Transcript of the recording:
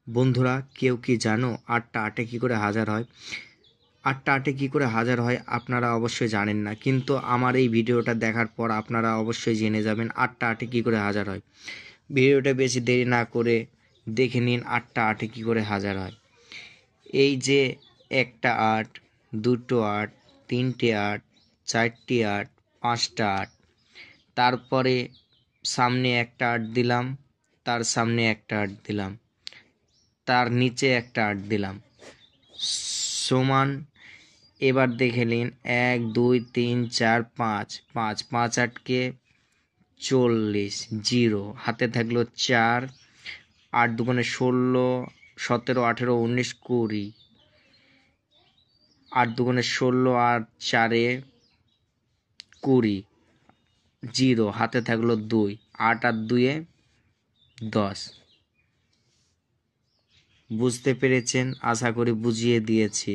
বন্ধুরা, কেউ কি জানো 8টা 8-এ কী করে হাজার হয়? 8টা 8-এ কী করে হাজার হয় আপনারা অবশ্যই জানেন না, কিন্তু আমার এই ভিডিওটা দেখার পর আপনারা অবশ্যই জেনে যাবেন 8টা 8-এ কী করে হাজার হয়। ভিডিওটা বেশি দেরি না করে দেখে নিন 8টা 8-এ কী করে হাজার হয়। এই যে একটা 8, দুটো 8, তিনটে 8, চারটে 8, পাঁচটা 8, তারপরে সামনে একটা 8 দিলাম, তার সামনে একটা 8 দিলাম, তার নিচে একটা 8 দিলাম, সমান। এবার দেখে নিন 1 2 3 4 5, 5 5 8-কে 40, 0 হাতে থাকলো 4, 8 দুগুণে 16, 17 18 19 20, 8 দুগুণে 16 আর 4-এ 20, 0 হাতে থাকলো 2, 8 আর 2-এ 10। বুঝতে পেরেছেন? আশা করি বুঝিয়ে দিয়েছি।